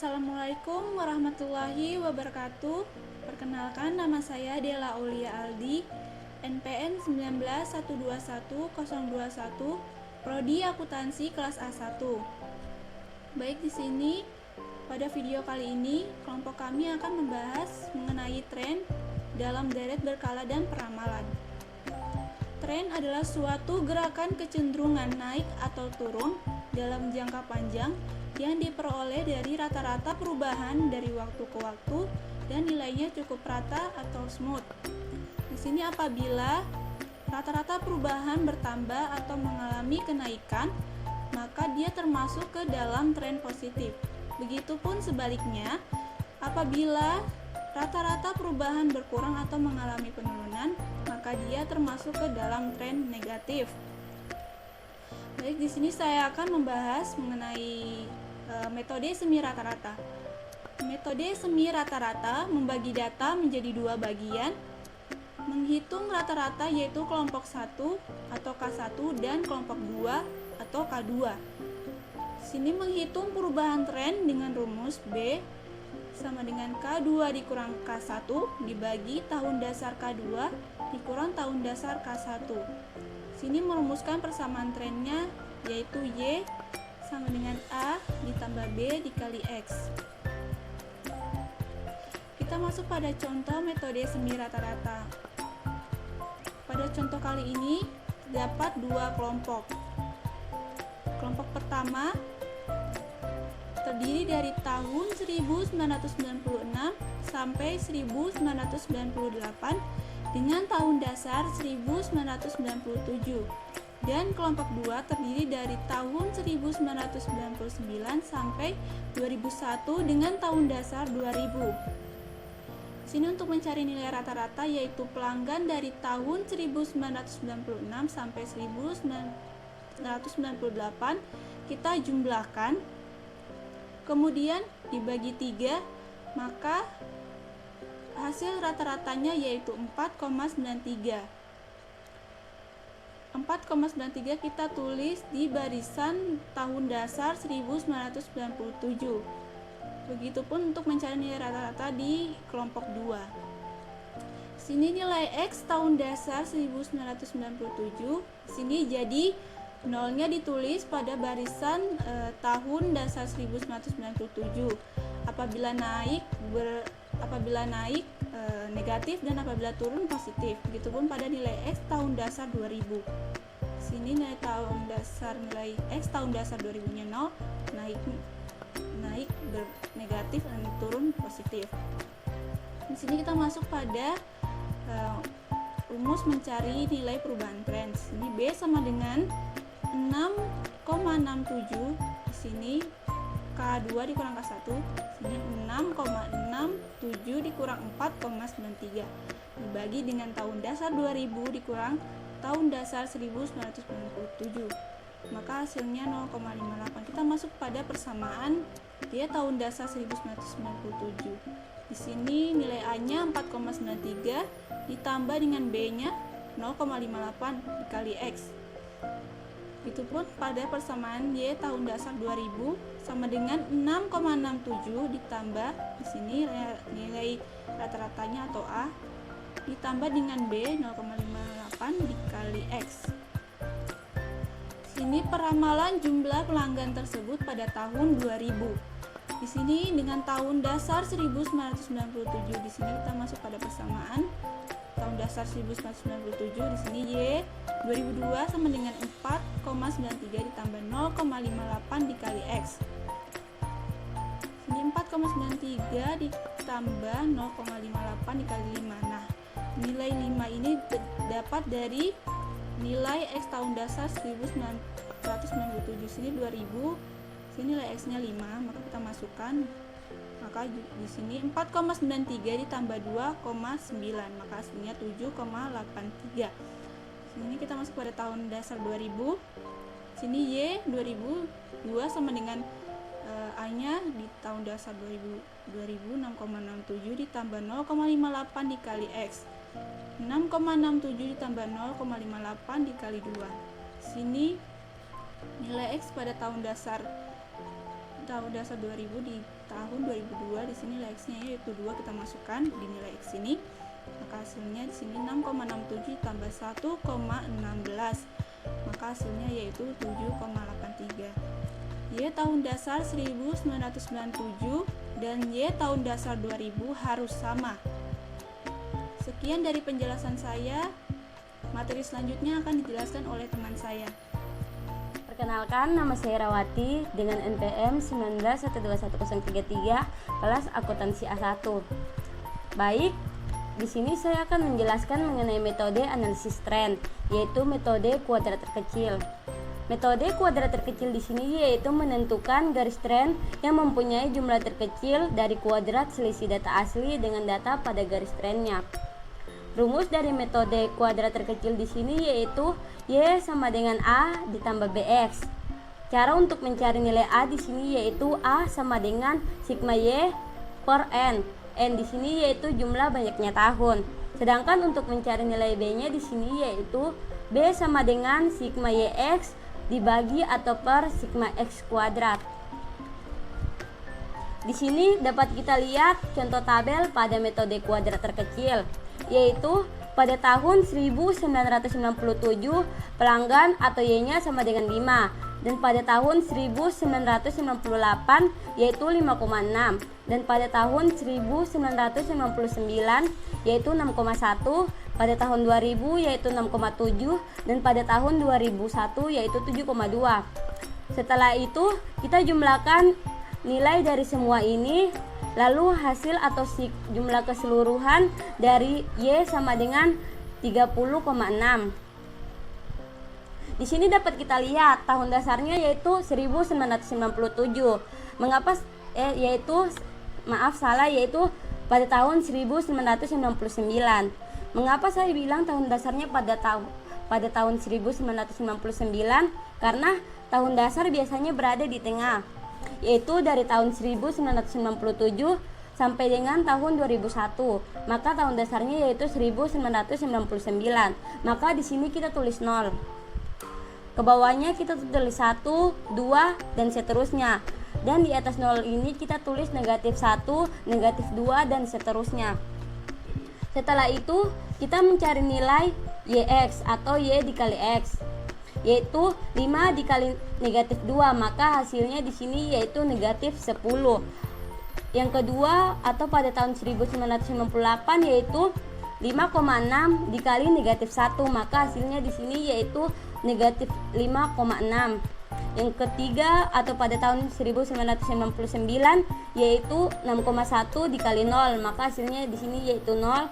Assalamualaikum warahmatullahi wabarakatuh. Perkenalkan, nama saya Dela Aulia Aldi, NPM 19121 Prodi Akuntansi kelas A1. Baik, di sini pada video kali ini kelompok kami akan membahas mengenai tren dalam deret berkala dan peramalan. Tren adalah suatu gerakan kecenderungan naik atau turun dalam jangka panjang yang diperoleh dari rata-rata perubahan dari waktu ke waktu dan nilainya cukup rata atau smooth. Di sini apabila rata-rata perubahan bertambah atau mengalami kenaikan, maka dia termasuk ke dalam tren positif. Begitupun sebaliknya, apabila rata-rata perubahan berkurang atau mengalami penurunan, maka dia termasuk ke dalam tren negatif. Baik, di sini saya akan membahas mengenai metode semi rata-rata. Metode semi rata-rata membagi data menjadi dua bagian. Menghitung rata-rata yaitu kelompok 1 atau K1 dan kelompok 2 atau K2. Sini menghitung perubahan tren dengan rumus B sama dengan K2 dikurang K1 dibagi tahun dasar K2 dikurang tahun dasar K1. Sini merumuskan persamaan trennya yaitu Y sama dengan A ditambah B dikali X. Kita masuk pada contoh metode semi rata-rata. Pada contoh kali ini dapat dua kelompok. Kelompok pertama terdiri dari tahun 1996 sampai 1998 dengan tahun dasar 1997. Dan kelompok 2 terdiri dari tahun 1999 sampai 2001 dengan tahun dasar 2000. Sini untuk mencari nilai rata-rata yaitu pelanggan dari tahun 1996 sampai 1998 kita jumlahkan, kemudian dibagi 3, maka hasil rata-ratanya yaitu 4,93. 4,93 kita tulis di barisan tahun dasar 1997. Begitupun untuk mencari nilai rata-rata di kelompok 2. Sini nilai X tahun dasar 1997. Sini jadi nolnya ditulis pada barisan tahun dasar 1997. Apabila naik negatif dan apabila turun positif. Begitupun pada nilai X tahun dasar 2000. Sini nilai X tahun dasar 2000-nya 0, naik negatif dan turun positif. Di sini kita masuk pada rumus mencari nilai perubahan tren. Sini B sama dengan 6,67. Di sini K2 dikurang K1, sini 6,67 dikurang 4,93 dibagi dengan tahun dasar 2000 dikurang tahun dasar 1997, maka hasilnya 0,58. Kita masuk pada persamaan dia tahun dasar 1997. Di sini nilai A-nya 4,93 ditambah dengan B-nya 0,58 dikali X. Itupun pada persamaan Y tahun dasar 2000 sama dengan 6,67 ditambah di sini nilai rata-ratanya atau A ditambah dengan B 0,58 dikali X. Sini peramalan jumlah pelanggan tersebut pada tahun 2000. Di sini dengan tahun dasar 1997, di sini kita masuk pada persamaan tahun dasar 1997. Di sini Y 2002 sama dengan 4,93 ditambah 0,58 dikali X. Sini 4,93 ditambah 0,58 dikali 5. Nah, nilai 5 ini dapat dari nilai X tahun dasar 1997. Sini 2000, sini nilai X-nya 5, maka kita masukkan. Maka di sini 4,93 ditambah 2,9, maka hasilnya 7,83. Sini kita masuk pada tahun dasar 2000. Sini Y 2002 sama dengan A-nya di tahun dasar 2000 6,67 ditambah 0,58 dikali X. 6,67 ditambah 0,58 dikali 2. Sini nilai X pada tahun dasar 2000 ditambah tahun 2002. Di sini nilai X-nya yaitu 2, kita masukkan di nilai X ini. Maka hasilnya di sini 6,67 tambah 1,16. Maka hasilnya yaitu 7,83. Y tahun dasar 1997 dan Y tahun dasar 2000 harus sama. Sekian dari penjelasan saya. Materi selanjutnya akan dijelaskan oleh teman saya. Perkenalkan, nama saya Rawati dengan NPM 19121033, kelas akuntansi A1. Baik, di sini saya akan menjelaskan mengenai metode analisis tren, yaitu metode kuadrat terkecil. Metode kuadrat terkecil di sini yaitu menentukan garis tren yang mempunyai jumlah terkecil dari kuadrat selisih data asli dengan data pada garis trennya. Rumus dari metode kuadrat terkecil di sini yaitu Y sama dengan A ditambah BX. Cara untuk mencari nilai A di sini yaitu A sama dengan sigma Y per N. N di sini yaitu jumlah banyaknya tahun. Sedangkan untuk mencari nilai B-nya di sini yaitu B sama dengan sigma YX dibagi atau per sigma X kuadrat. Di sini dapat kita lihat contoh tabel pada metode kuadrat terkecil, yaitu pada tahun 1997 pelanggan atau Y-nya sama dengan 5, dan pada tahun 1998 yaitu 5,6, dan pada tahun 1999 yaitu 6,1, pada tahun 2000 yaitu 6,7, dan pada tahun 2001 yaitu 7,2. Setelah itu kita jumlahkan nilai dari semua ini. Lalu hasil atau jumlah keseluruhan dari Y sama dengan 30,6. Di sini dapat kita lihat tahun dasarnya yaitu 1997. Yaitu pada tahun 1999. Mengapa saya bilang tahun dasarnya pada tahun 1999? Karena tahun dasar biasanya berada di tengah, yaitu dari tahun 1997 sampai dengan tahun 2001. Maka tahun dasarnya yaitu 1999. Maka di sini kita tulis 0. Ke bawahnya kita tulis 1, 2 dan seterusnya. Dan di atas 0 ini kita tulis negatif 1, negatif 2 dan seterusnya. Setelah itu kita mencari nilai YX atau Y dikali X, yaitu 5 dikali negatif 2, maka hasilnya di sini yaitu negatif 10. Yang kedua atau pada tahun 1998 yaitu 5,6 dikali negatif 1, maka hasilnya di sini yaitu negatif 5,6. Yang ketiga atau pada tahun 1999 yaitu 6,1 dikali 0, maka hasilnya di sini yaitu 0.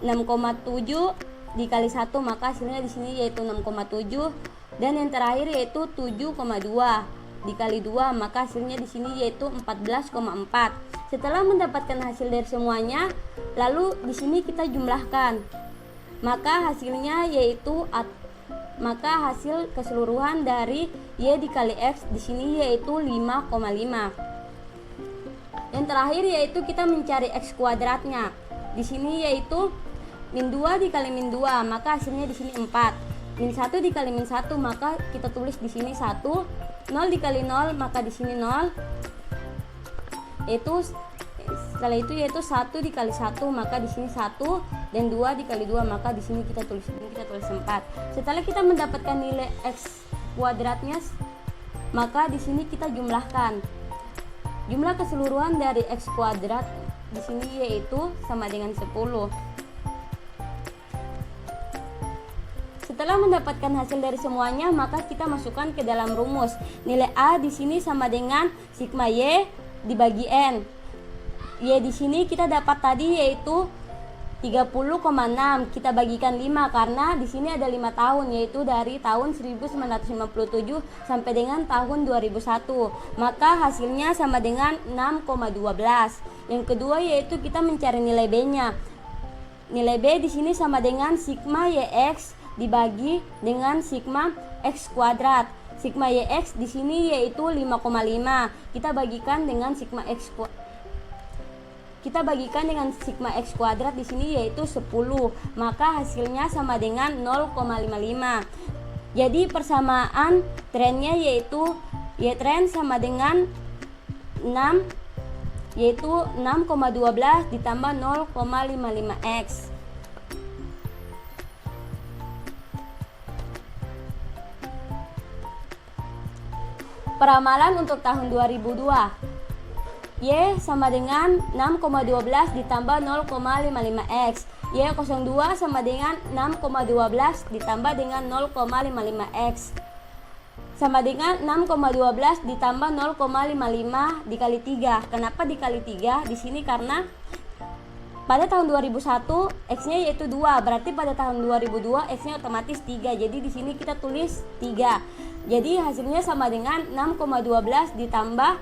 6,7 dikali 1, maka hasilnya di sini yaitu 6,7. Dan yang terakhir yaitu 7,2 dikali 2, maka hasilnya di sini yaitu 14,4. Setelah mendapatkan hasil dari semuanya, lalu di sini kita jumlahkan. Maka hasilnya yaitu hasil keseluruhan dari Y dikali X di sini yaitu 5,5. Yang terakhir yaitu kita mencari X kuadratnya. Di sini yaitu min 2 dikali min 2, maka hasilnya di sini 4. Min 1 dikali min 1, maka kita tulis di sini 1. 0 dikali 0, maka di sini 0. Setelah itu yaitu 1 dikali 1, maka di sini 1, dan 2 dikali 2, maka di sini kita tulis 4. Setelah kita mendapatkan nilai X kuadratnya, maka di sini kita jumlahkan. Jumlah keseluruhan dari X kuadrat di sini yaitu sama dengan 10. Setelah mendapatkan hasil dari semuanya, maka kita masukkan ke dalam rumus. Nilai A di sini sama dengan sigma Y dibagi N. Y di sini kita dapat tadi yaitu 30,6, kita bagikan 5 karena di sini ada 5 tahun, yaitu dari tahun 1957 sampai dengan tahun 2001. Maka hasilnya sama dengan 6,12. Yang kedua yaitu kita mencari nilai B-nya. Nilai B di sini sama dengan sigma YX dibagi dengan sigma X kuadrat. Sigma YX di sini yaitu 5,5. Kita bagikan dengan sigma X kuadrat di sini yaitu 10. Maka hasilnya sama dengan 0,55. Jadi persamaan trennya yaitu Y tren sama dengan 6 yaitu 6,12 ditambah 0,55x. Peramalan untuk tahun 2002. Y sama dengan 6,12 ditambah 0,55x. Y02 sama dengan 6,12 ditambah dengan 0,55x. Sama dengan 6,12 ditambah 0,55 dikali 3. Kenapa dikali 3? Di sini karena pada tahun 2001 X-nya yaitu 2, berarti pada tahun 2002 X-nya otomatis 3. Jadi di sini kita tulis 3. Jadi hasilnya sama dengan 6,12 ditambah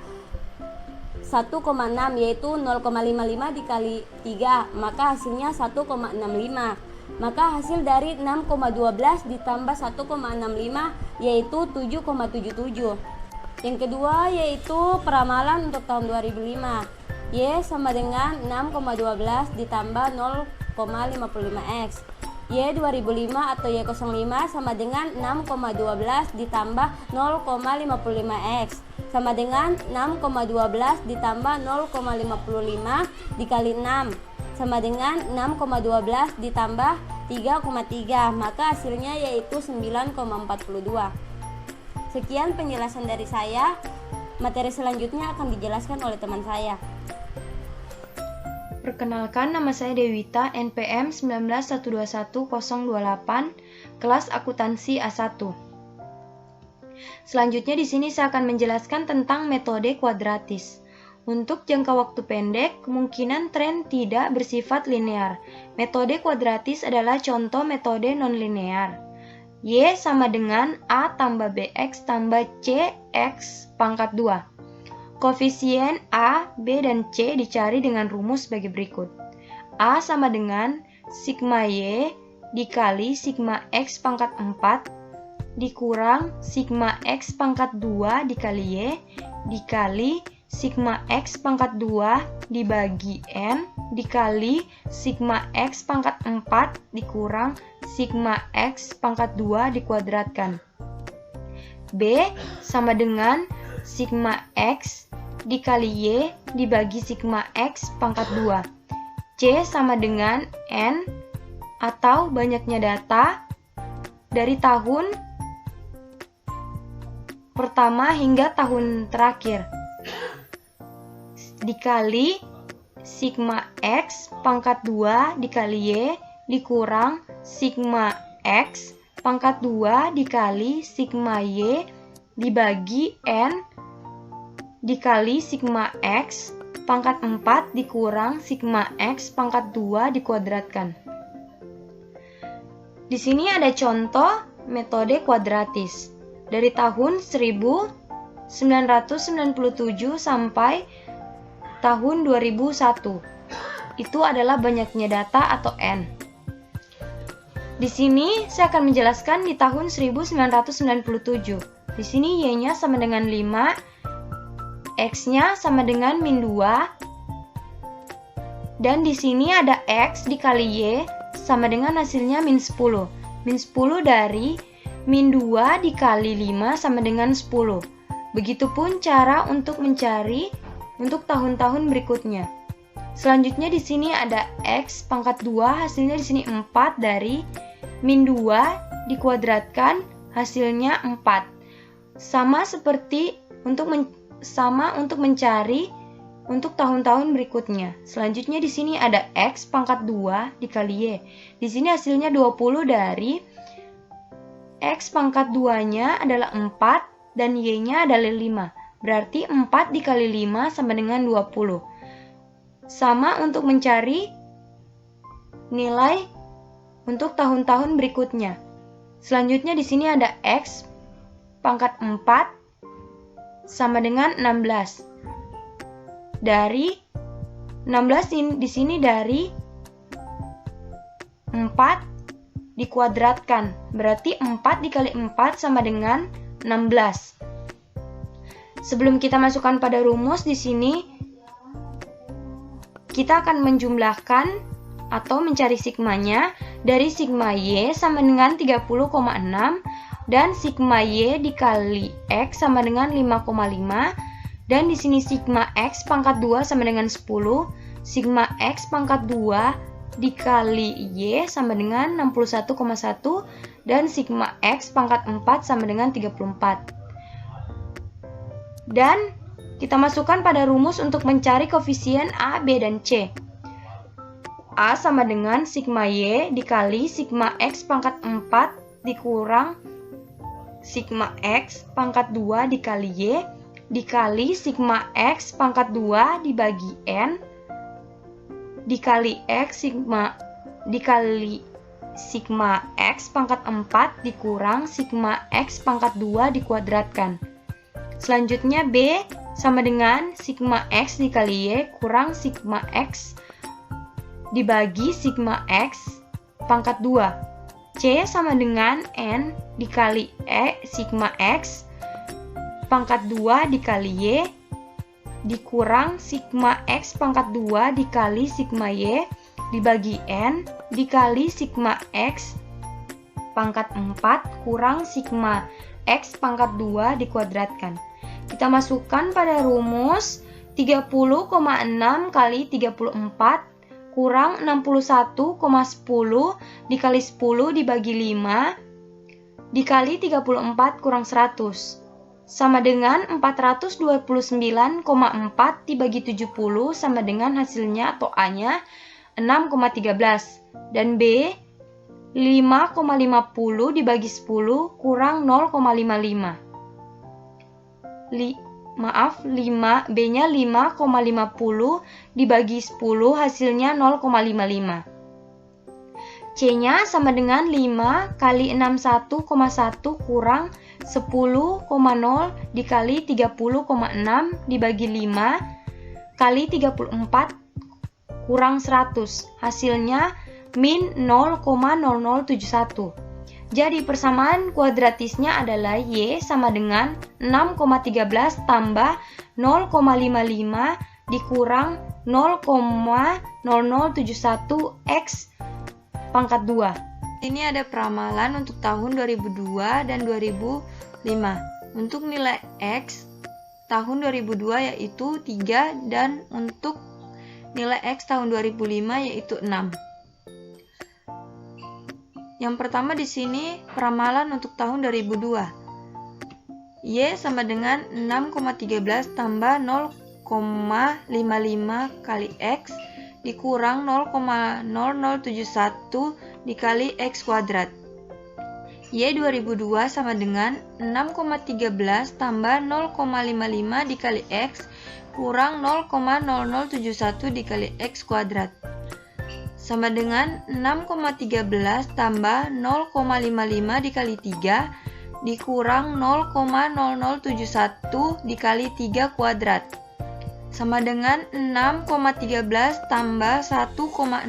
1,6 yaitu 0,55 dikali 3, maka hasilnya 1,65. Maka hasil dari 6,12 ditambah 1,65 yaitu 7,77. Yang kedua yaitu peramalan untuk tahun 2005. Y sama dengan 6,12 ditambah 0,55x. Y 2005 atau Y05 sama dengan 6,12 ditambah 0,55x. Sama dengan 6,12 ditambah 0,55 dikali 6. Sama dengan 6,12 ditambah 3,3, maka hasilnya yaitu 9,42. Sekian penjelasan dari saya. Materi selanjutnya akan dijelaskan oleh teman saya. Perkenalkan, nama saya Dewita, NPM 19121-028, kelas akuntansi A1. Selanjutnya di sini saya akan menjelaskan tentang metode kuadratis. Untuk jangka waktu pendek, kemungkinan tren tidak bersifat linear. Metode kuadratis adalah contoh metode nonlinear. Y sama dengan A tambah BX tambah CX pangkat 2. Koefisien A, B, dan C dicari dengan rumus sebagai berikut. A sama dengan sigma Y dikali sigma X pangkat 4 dikurang sigma X pangkat 2 dikali Y dikali sigma X pangkat 2 dibagi N dikali sigma X pangkat 4 dikurang sigma X pangkat 2 dikuadratkan. B sama dengan sigma X dikali Y dibagi sigma X pangkat 2. C sama dengan N atau banyaknya data dari tahun pertama hingga tahun terakhir dikali sigma X pangkat 2 dikali Y dikurang sigma X pangkat 2 dikali sigma Y dibagi N dikali sigma X pangkat 4 dikurang sigma X pangkat 2 dikuadratkan. Di sini ada contoh metode kuadratis dari tahun 1997 sampai tahun 2001. Itu adalah banyaknya data atau N. Di sini saya akan menjelaskan di tahun 1997. Di sini Y-nya sama dengan 5, X-nya sama dengan min 2, dan di sini ada X dikali Y sama dengan hasilnya min 10. Min 10 dari min 2 dikali 5 sama dengan 10. Begitupun cara untuk mencari untuk tahun-tahun berikutnya. Selanjutnya di sini ada X pangkat 2, hasilnya di sini 4 dari min 2 dikuadratkan hasilnya 4. Sama seperti untuk mencari untuk tahun-tahun berikutnya. Selanjutnya di sini ada X pangkat 2 dikali Y. Di sini hasilnya 20 dari X pangkat 2-nya adalah 4 dan Y-nya adalah 5. Berarti 4 dikali 5 sama dengan 20. Sama untuk mencari nilai untuk tahun-tahun berikutnya. Selanjutnya di sini ada X pangkat 4 sama dengan 16. Dari 16 di sini dari 4 dikuadratkan. Berarti 4 dikali 4 sama dengan 16. Sebelum kita masukkan pada rumus di sini, kita akan menjumlahkan atau mencari sigmanya dari sigma Y sama dengan 30,6 dan sigma Y dikali X sama dengan 5,5 Dan di sini sigma X pangkat 2 sama dengan 10. Sigma X pangkat 2 dikali Y sama dengan 61,1. Dan sigma X pangkat 4 sama dengan 34. Dan kita masukkan pada rumus untuk mencari koefisien A, B, dan C. A sama dengan sigma Y dikali sigma X pangkat 4 dikurang sigma X pangkat 2 dikali Y dikali sigma X pangkat 2 dibagi N dikali X dikali sigma X pangkat 4 dikurang sigma X pangkat 2 dikuadratkan. Selanjutnya B sama dengan sigma X dikali Y kurang sigma X dibagi sigma X pangkat 2. C sama dengan N dikali sigma X pangkat 2 dikali Y dikurang sigma X pangkat 2 dikali sigma Y dibagi N dikali sigma X pangkat 4 kurang sigma X pangkat 2 dikuadratkan. Kita masukkan pada rumus 30,6 kali 34 kurang 61,10 dikali 10 dibagi 5 dikali 34 kurang 100 sama dengan 429,4 dibagi 70 sama dengan hasilnya atau A-nya 6,13 dan B 5,50 dibagi 10 kurang 0,55. B-nya 5,50 dibagi 10 hasilnya 0,55. C-nya sama dengan 5 kali 61,1 kurang 10,0 dikali 30,6 dibagi 5 kali 34 kurang 100. Hasilnya min 0,0071. Jadi persamaan kuadratisnya adalah Y sama dengan 6,13 tambah 0,55 dikurang 0,0071 X pangkat 2. Ini ada peramalan untuk tahun 2002 dan 2005. Untuk nilai X tahun 2002 yaitu 3 dan untuk nilai X tahun 2005 yaitu 6. Yang pertama di sini peramalan untuk tahun 2002. Y sama dengan 6,13 tambah 0,55 kali X dikurang 0,0071 dikali X kuadrat. Y 2002 sama dengan 6,13 tambah 0,55 dikali X kurang 0,0071 dikali X kuadrat. Sama dengan 6,13 tambah 0,55 dikali 3 dikurang 0,0071 dikali 3 kuadrat. Sama dengan 6,13 tambah 1,65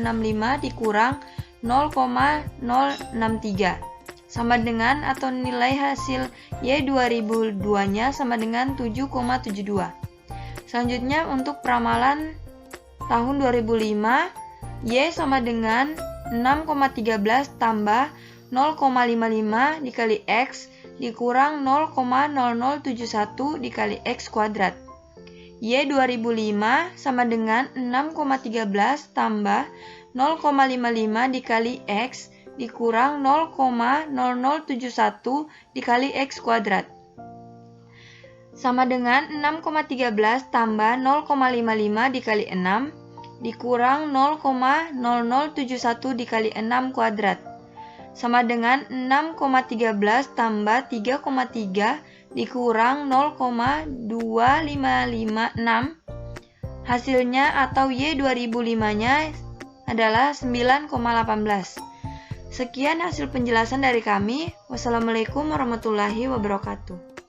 dikurang 0,063. Sama dengan atau nilai hasil Y 2002-nya sama dengan 7,72. Selanjutnya untuk peramalan tahun 2005, Y sama dengan 6,13 tambah 0,55 dikali X dikurang 0,0071 dikali X kuadrat. Y 2005 sama dengan 6,13 tambah 0,55 dikali X dikurang 0,0071 dikali X kuadrat. Sama dengan 6,13 tambah 0,55 dikali 6 dikurang 0,0071 dikali 6 kuadrat. Sama dengan 6,13 tambah 3,3 dikurang 0,2556. Hasilnya atau Y 2005-nya adalah 9,18. Sekian hasil penjelasan dari kami. Wassalamualaikum warahmatullahi wabarakatuh.